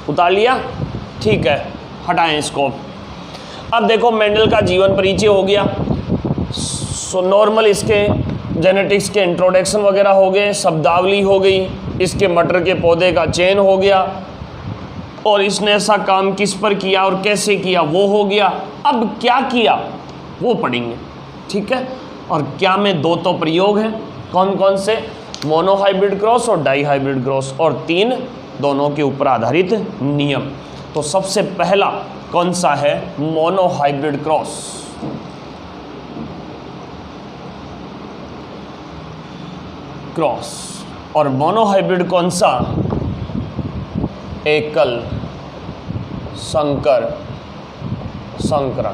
S1: उतार लिया? ठीक है, हटाएं इसको। अब देखो मेंडल का जीवन परिचय हो गया। सो नॉर्मल इसके जेनेटिक्स के इंट्रोडक्शन वगैरह हो गए, शब्दावली हो गई, इसके मटर के पौधे का चयन हो गया, और इसने ऐसा काम किस पर किया और कैसे किया वो हो गया। अब क्या किया वो पढ़ेंगे, ठीक है। और क्या में 2 तो प्रयोग हैं, कौन कौन से? मोनोहाइब्रिड क्रॉस और डाईहाइब्रिड क्रॉस, और 3 दोनों के ऊपर आधारित नियम। तो सबसे पहला कौन सा है? Monohybrid cross. और मोनोहाइब्रिड कौन सा? एकल संकर संकरण।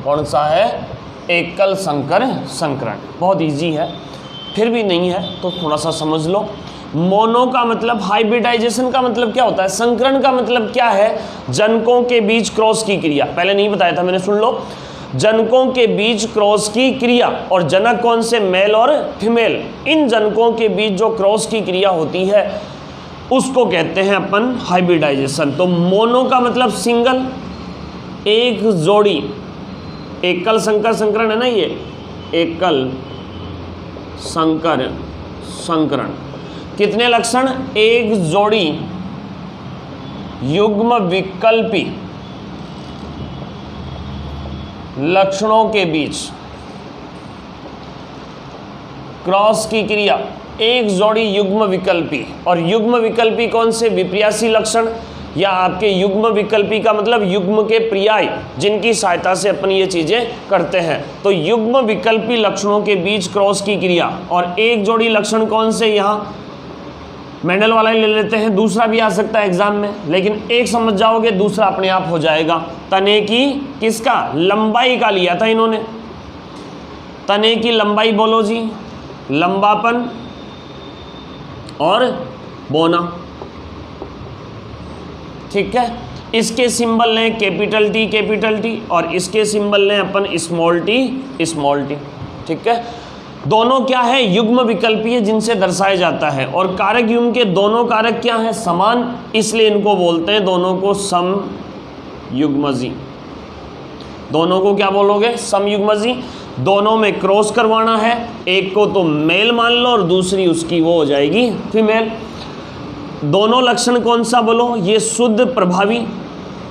S1: कौन सा है? एकल संकर संकरण। बहुत इजी है, फिर भी नहीं है तो थोड़ा सा समझ लो। मोनो का मतलब हाइब्रिडाइजेशन का मतलब क्या होता है? संकरण का मतलब क्या है? जनकों के बीच क्रॉस की क्रिया। पहले नहीं बताया था मैंने, सुन लो। जनकों के बीच क्रॉस की क्रिया, और जनक कौन से? मेल और फीमेल। इन जनकों के बीच जो क्रॉस की क्रिया होती है उसको कहते हैं अपन हाइब्रिडाइजेशन। तो मोनो का मतलब सिंगल, एक जोड़ी। एकल संकर संकरण है ना ये, एकल संकर संकरण। कितने लक्षण? एक जोड़ी युग्म विकल्पी लक्षणों के बीच क्रॉस की क्रिया, एक जोड़ी युग्म विकल्पी। और युग्म विकल्पी कौन से? विप्रियासी लक्षण, या आपके युग्म विकल्पी का मतलब युग्म के पर्याय, जिनकी सहायता से अपन ये चीजें करते हैं। तो युग्म विकल्पी लक्षणों के बीच क्रॉस की क्रिया। और एक जोड़ी लक्षण कौन से? यहाँ मेंडल वाला ही ले लेते हैं, दूसरा भी आ सकता है एग्जाम में, लेकिन एक समझ जाओगे दूसरा अपने आप हो जाएगा। तने की किसका? लंबाई का लिया था इन्होंने। तने की लंबाई बोलो जी, लंबापन और बोना। ठीक है, इसके सिंबल लें कैपिटल टी, और इसके सिंबल लें अपन स्मॉल टी। ठीक है, दोनों क्या है? युग्म विकल्पी है, जिनसे दर्शाया जाता है। और कारक युग्म के दोनों कारक क्या है? समान, इसलिए इनको बोलते हैं दोनों को समयुग्मजी। दोनों को क्या बोलोगे? समयुग्मजी। दोनों में क्रॉस करवाना है, एक को तो मेल मान लो और दूसरी उसकी वो हो जाएगी फीमेल। दोनों लक्षण कौन सा बोलो? ये शुद्ध प्रभावी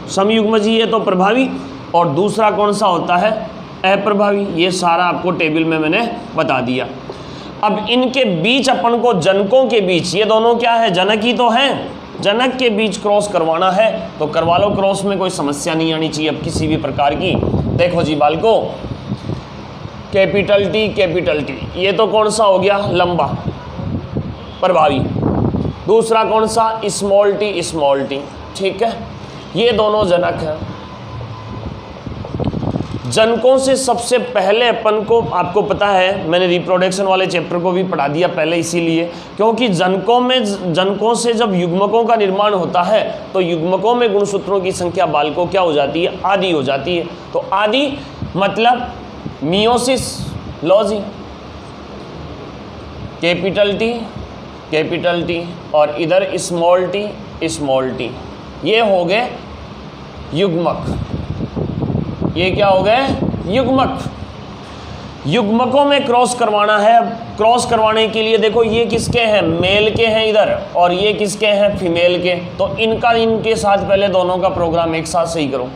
S1: समयुग्मजी, ये तो प्रभावी, और दूसरा कौन सा होता है? अप्रभावी। ये सारा आपको टेबल में मैंने बता दिया। अब इनके बीच अपन को जनकों के बीच, ये दोनों क्या है? जनक ही तो हैं, जनक के बीच क्रॉस करवाना है तो करवा लो क्रॉस में, कोई समस्या नहीं आनी चाहिए अब किसी भी प्रकार की। देखो जी बालको, कैपिटल टी, ये तो कौन सा हो गया? लंबा प्रभावी। दूसरा कौन सा? Small T. ठीक है, ये दोनों जनक हैं। जनकों से सबसे पहले अपन को, आपको पता है मैंने रिप्रोडक्शन वाले चैप्टर को भी पढ़ा दिया पहले, इसीलिए क्योंकि जनकों से जब युग्मकों का निर्माण होता है तो युग्मकों में गुणसूत्रों की संख्या बालकों क्या हो जाती है? आदि हो जाती है। तो आदि मतलब मियोसिस। लो जी, कैपिटल टी और इधर स्मॉल टी, ये हो गए युग्मक। ये क्या हो गए? युग्मक। युग्मकों में क्रॉस करवाना है। अब क्रॉस करवाने के लिए देखो, ये किसके हैं? मेल के हैं इधर, और ये किसके हैं? फीमेल के। तो इनके साथ पहले दोनों का प्रोग्राम एक साथ सही करो।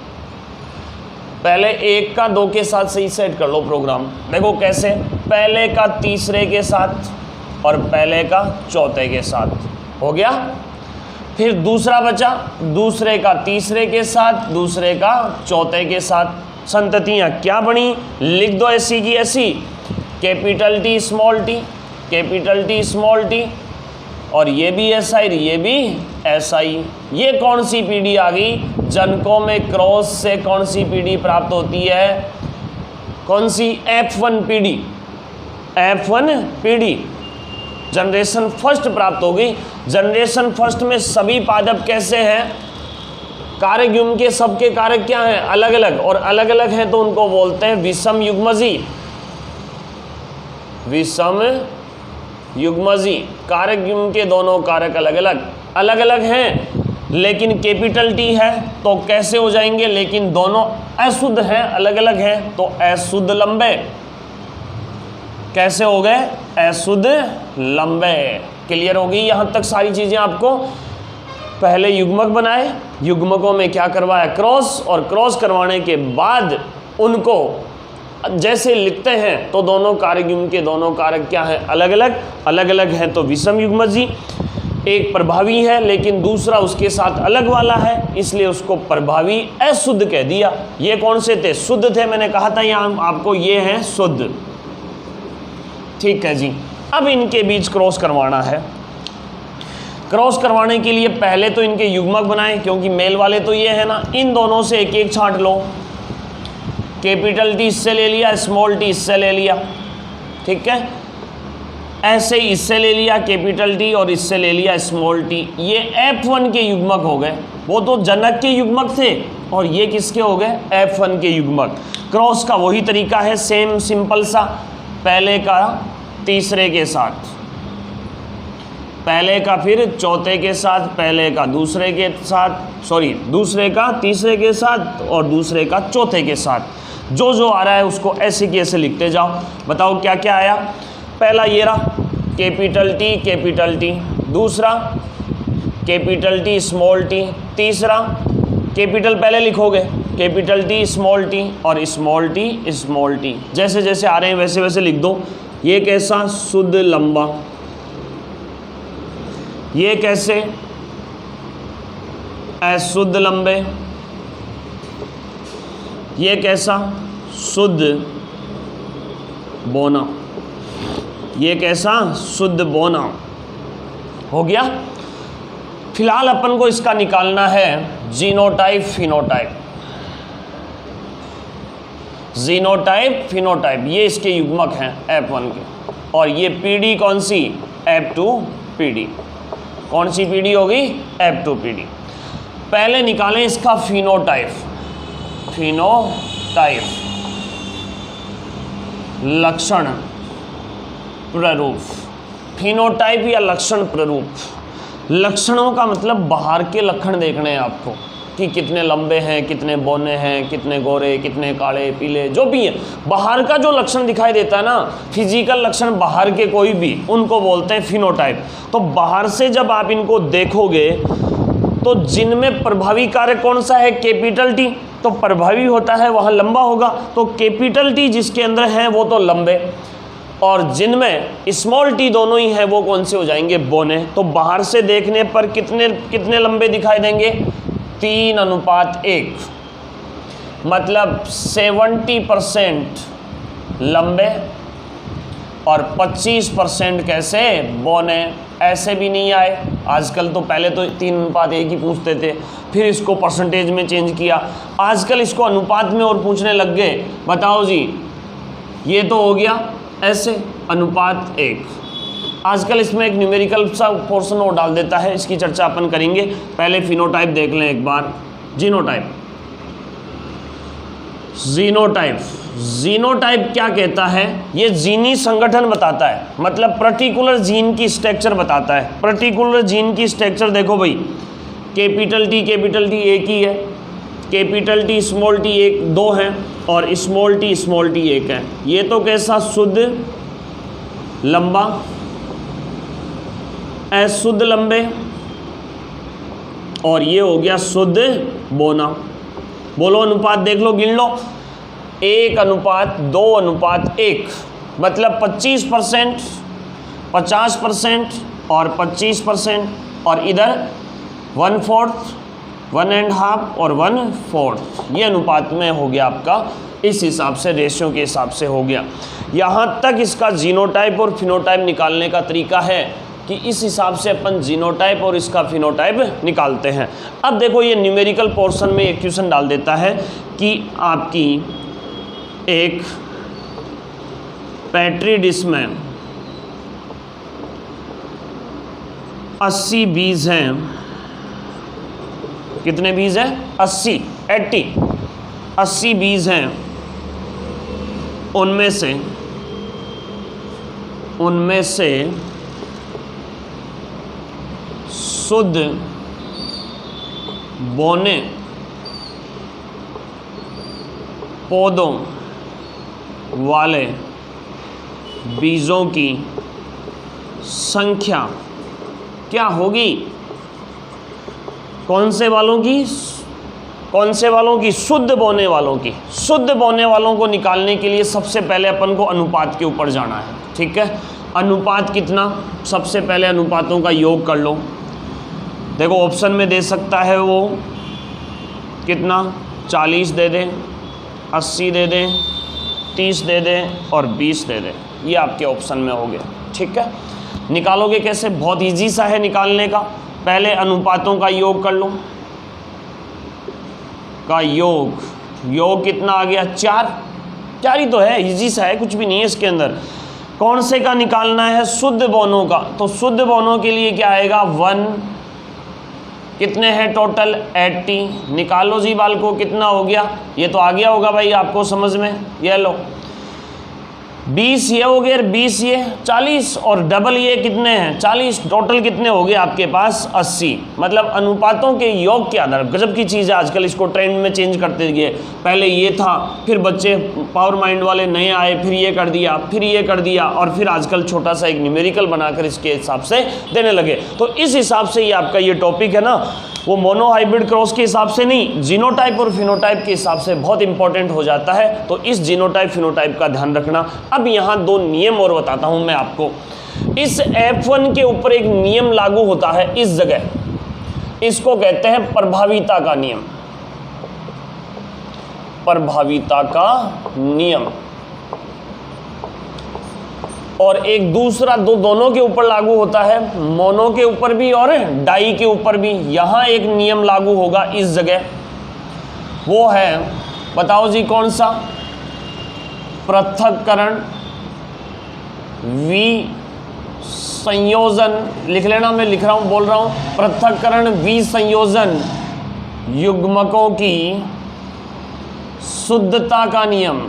S1: पहले एक का दो के साथ सही सेट कर लो प्रोग्राम। देखो कैसे? पहले का तीसरे के साथ और पहले का चौथे के साथ हो गया। फिर दूसरा बचा, दूसरे का तीसरे के साथ, दूसरे का चौथे के साथ। संततियाँ क्या बनी? लिख दो ऐसी की ऐसी, कैपिटल टी स्मॉल टी, और ये भी ऐसा ही, ये भी ऐसा ही। ये कौन सी पीढ़ी आ गई? जनकों में क्रॉस से कौन सी पीढ़ी प्राप्त होती है? कौन सी? F1 पीढ़ी, जनरेशन फर्स्ट प्राप्त हो गई। जनरेशन फर्स्ट में सभी पादप कैसे हैं? कारक युग्म के सबके कारक क्या हैं? अलग अलग, और अलग अलग हैं तो उनको बोलते हैं विषम युग्मजी। कारक युग्म के दोनों कारक अलग अलग हैं, लेकिन कैपिटल टी है तो कैसे हो जाएंगे? लेकिन दोनों अशुद्ध हैं, अलग अलग हैं, तो अशुद्ध लंबे। कैसे हो गए? अशुद्ध लंबे। क्लियर होगी यहाँ तक सारी चीज़ें आपको? पहले युग्मक बनाए, युग्मकों में क्या करवाया? क्रॉस, और क्रॉस करवाने के बाद उनको जैसे लिखते हैं तो दोनों कारक युग्म के दोनों कारक क्या हैं, अलग अलग हैं। तो विषम युग्मज जी एक प्रभावी है लेकिन दूसरा उसके साथ अलग वाला है, इसलिए उसको प्रभावी अशुद्ध कह दिया। ये कौन से थे, शुद्ध थे, मैंने कहा था यहाँ आपको ये हैं शुद्ध। ठीक है जी। अब इनके बीच क्रॉस करवाना है। क्रॉस करवाने के लिए पहले तो इनके युग्मक बनाएं, क्योंकि मेल वाले तो ये है ना। इन दोनों से एक एक छांट लो। कैपिटल टी इससे ले लिया, स्मॉल टी इससे ले लिया, ठीक है। ऐसे ही इससे ले लिया कैपिटल टी और इससे ले लिया स्मॉल टी। ये F1 के युग्मक हो गए। वो तो जनक के युग्मक थे और ये किसके हो गए, F1 के युग्मक। क्रॉस का वही तरीका है, सेम सिंपल सा, पहले का तीसरे के साथ, पहले का फिर चौथे के साथ, पहले का दूसरे के साथ, सॉरी दूसरे का तीसरे के साथ और दूसरे का चौथे के साथ। जो जो आ रहा है उसको ऐसे की ऐसे लिखते जाओ। बताओ क्या क्या आया। पहला ये रहा कैपिटल टी, दूसरा कैपिटल टी स्मॉल टी, तीसरा कैपिटल पहले लिखोगे कैपिटल टी स्मॉल टी और स्मॉल टी। जैसे जैसे आ रहे हैं वैसे वैसे लिख दो। ये कैसा, शुद्ध लंबा। ये कैसे, अशुद्ध लंबे। ये कैसा, शुद्ध बौना। ये कैसा, शुद्ध बौना। हो गया। फिलहाल अपन को इसका निकालना है जीनोटाइप फिनोटाइप। जीनोटाइप फिनोटाइप ये इसके युग्मक हैं F1 के। और ये पीडी कौन सी, F2 पीडी। कौन सी पीडी होगी, F2 पीडी। पहले निकालें इसका फिनोटाइप। लक्षण प्ररूप। फिनोटाइप या लक्षण प्ररूप। लक्षणों का मतलब बाहर के लक्षण देखने हैं आपको कि कितने लंबे हैं, कितने बौने हैं, कितने गोरे, कितने काले पीले, जो भी है बाहर का जो लक्षण दिखाई देता है ना, फिजिकल लक्षण बाहर के कोई भी, उनको बोलते हैं फिनोटाइप। तो बाहर से जब आप इनको देखोगे तो जिनमें प्रभावी कारक कौन सा है, कैपिटल टी, तो प्रभावी होता है वहाँ लंबा होगा। तो कैपिटल टी जिसके अंदर है वो तो लंबे, और जिनमें स्मॉल टी दोनों ही है वो कौन से हो जाएंगे, बौने। तो बाहर से देखने पर कितने लंबे दिखाई देंगे, 3:1, मतलब 70% लंबे और 25% कैसे, बौने। ऐसे भी नहीं आए आजकल, तो पहले तो 3:1 ही पूछते थे, फिर इसको परसेंटेज में चेंज किया, आजकल इसको अनुपात में और पूछने लग गए। बताओ जी, ये तो हो गया ऐसे अनुपात 1। आजकल इसमें एक न्यूमेरिकल सा पोर्शन और डाल देता है, इसकी चर्चा अपन करेंगे। पहले फिनोटाइप देख लें एक बार। जीनोटाइप क्या कहता है, ये जीनी संगठन बताता है, मतलब पर्टिकुलर जीन की स्ट्रक्चर बताता है। पर्टिकुलर जीन की स्ट्रक्चर देखो भाई, कैपिटल टी एक ही है, कैपिटल टी स्मॉल टी एक, दो हैं, और स्मॉल टी एक है। ये तो कैसा, शुद्ध लंबा, अशुद्ध लंबे, और ये हो गया शुद्ध बौना। बोलो अनुपात देख लो, गिन लो, 1:2:1, मतलब 25%, 50% और 25%, और इधर 1/4, 1.5 और 1/4, ये अनुपात में हो गया आपका। इस हिसाब से रेशियो के हिसाब से हो गया। यहाँ तक इसका जीनोटाइप और फिनोटाइप निकालने का तरीका है कि इस हिसाब से अपन जीनोटाइप और इसका फिनोटाइप निकालते हैं। अब देखो, ये न्यूमेरिकल पोर्शन में एक क्वेश्चन डाल देता है कि आपकी एक पेट्री डिश में 80 बीज हैं। कितने बीज हैं, 80 बीज हैं। उनमें से शुद्ध बौने पौधों वाले बीजों की संख्या क्या होगी, कौन से वालों की, कौन से वालों की? शुद्ध बोने वालों की। शुद्ध बोने वालों को निकालने के लिए सबसे पहले अपन को अनुपात के ऊपर जाना है, ठीक है। अनुपात कितना? सबसे पहले अनुपातों का योग कर लो। देखो ऑप्शन में दे सकता है वो कितना, 40 दे दें, 80 दे दें, 30 दे दें और 20 दे दें, ये आपके ऑप्शन में हो गया, ठीक है। निकालोगे कैसे? बहुत इजी सा है निकालने का। पहले अनुपातों का योग कर लो, का योग कितना आ गया? 4 ही तो है, इजी सा है, कुछ भी नहीं है इसके अंदर। कौन से का निकालना है? शुद्ध बोनों का। तो शुद्ध बोनों के लिए क्या आएगा? 1, कितने हैं टोटल? 80। निकालो जी बाल को, कितना हो गया? ये तो आ गया होगा भाई आपको समझ में, ये लो 20 ये हो गए, 20 ये 40 और डबल ये कितने हैं? 40। टोटल कितने हो गए आपके पास? 80। मतलब अनुपातों के योग के आधार, गजब की चीज़ है, आजकल इसको ट्रेंड में चेंज करते गए। पहले ये था, फिर बच्चे पावर माइंड वाले नए आए, फिर ये कर दिया, फिर ये कर दिया, और फिर आजकल छोटा सा एक न्यूमेरिकल बनाकर इसके हिसाब से देने लगे। तो इस हिसाब से ये आपका ये टॉपिक है ना, वो मोनो हाइब्रिड क्रॉस के हिसाब से नहीं, जीनोटाइप और फिनोटाइप के हिसाब से बहुत इंपॉर्टेंट हो जाता है। तो इस जीनोटाइप फिनोटाइप का ध्यान रखना। अब यहाँ 2 नियम और बताता हूँ मैं आपको। इस F1 के ऊपर एक नियम लागू होता है इस जगह, इसको कहते हैं प्रभाविता का नियम। प्रभाविता का नियम। और एक दूसरा दोनों के ऊपर लागू होता है, मोनो के ऊपर भी और डाई के ऊपर भी। यहां एक नियम लागू होगा इस जगह, वो है, बताओ जी कौन सा? पृथक्करण विसंयोजन। लिख लेना, मैं लिख रहा हूं, बोल रहा हूं। पृथक्करण विसंयोजन युग्मकों की शुद्धता का नियम।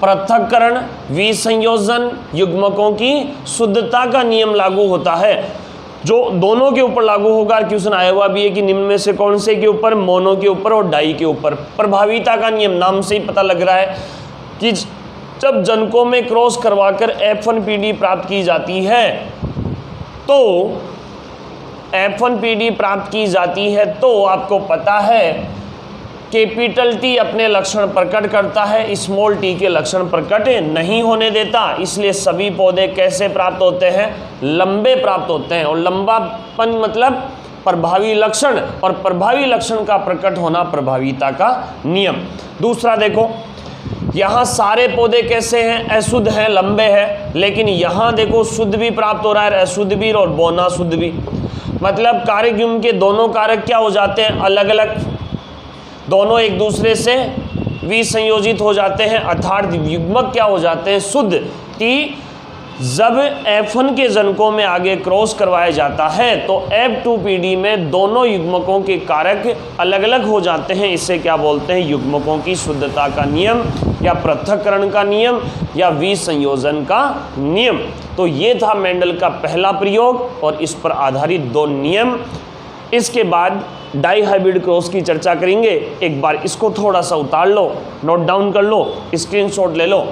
S1: पृथक्करण विसंयोजन युग्मकों की शुद्धता का नियम लागू होता है, जो दोनों के ऊपर लागू होगा। क्वेश्चन आया हुआ भी है कि निम्न में से कौन से के ऊपर? मोनो के ऊपर और डाई के ऊपर। प्रभाविता का नियम नाम से ही पता लग रहा है कि जब जनकों में क्रॉस करवाकर F1PD प्राप्त की जाती है, तो F1PD प्राप्त की जाती है, तो आपको पता है कैपिटल T अपने लक्षण प्रकट करता है, स्मॉल t के लक्षण प्रकट नहीं होने देता। इसलिए सभी पौधे कैसे प्राप्त होते हैं? लंबे प्राप्त होते हैं। और लंबापन मतलब प्रभावी लक्षण, और प्रभावी लक्षण का प्रकट होना प्रभाविता का नियम। दूसरा देखो, यहाँ सारे पौधे कैसे हैं? अशुद्ध हैं, लंबे हैं, लेकिन यहाँ देखो शुद्ध भी प्राप्त हो रहा है, अशुद्ध भी और बोना शुद्ध भी। मतलब कारक युग्म के दोनों कारक क्या हो जाते हैं? अलग अलग, दोनों एक दूसरे से विसंयोजित हो जाते हैं, अर्थात युग्मक क्या हो जाते हैं? शुद्ध। कि जब F1 के जनकों में आगे क्रॉस करवाया जाता है, तो F2PD में दोनों युग्मकों के कारक अलग अलग हो जाते हैं। इसे क्या बोलते हैं? युग्मकों की शुद्धता का नियम, या पृथक्करण का नियम, या विसंयोजन का नियम। तो ये था मेंडल का पहला प्रयोग और इस पर आधारित 2 नियम। इसके बाद डाई हाइब्रिड क्रॉस की चर्चा करेंगे। एक बार इसको थोड़ा सा उतार लो, नोट डाउन कर लो, स्क्रीनशॉट ले लो।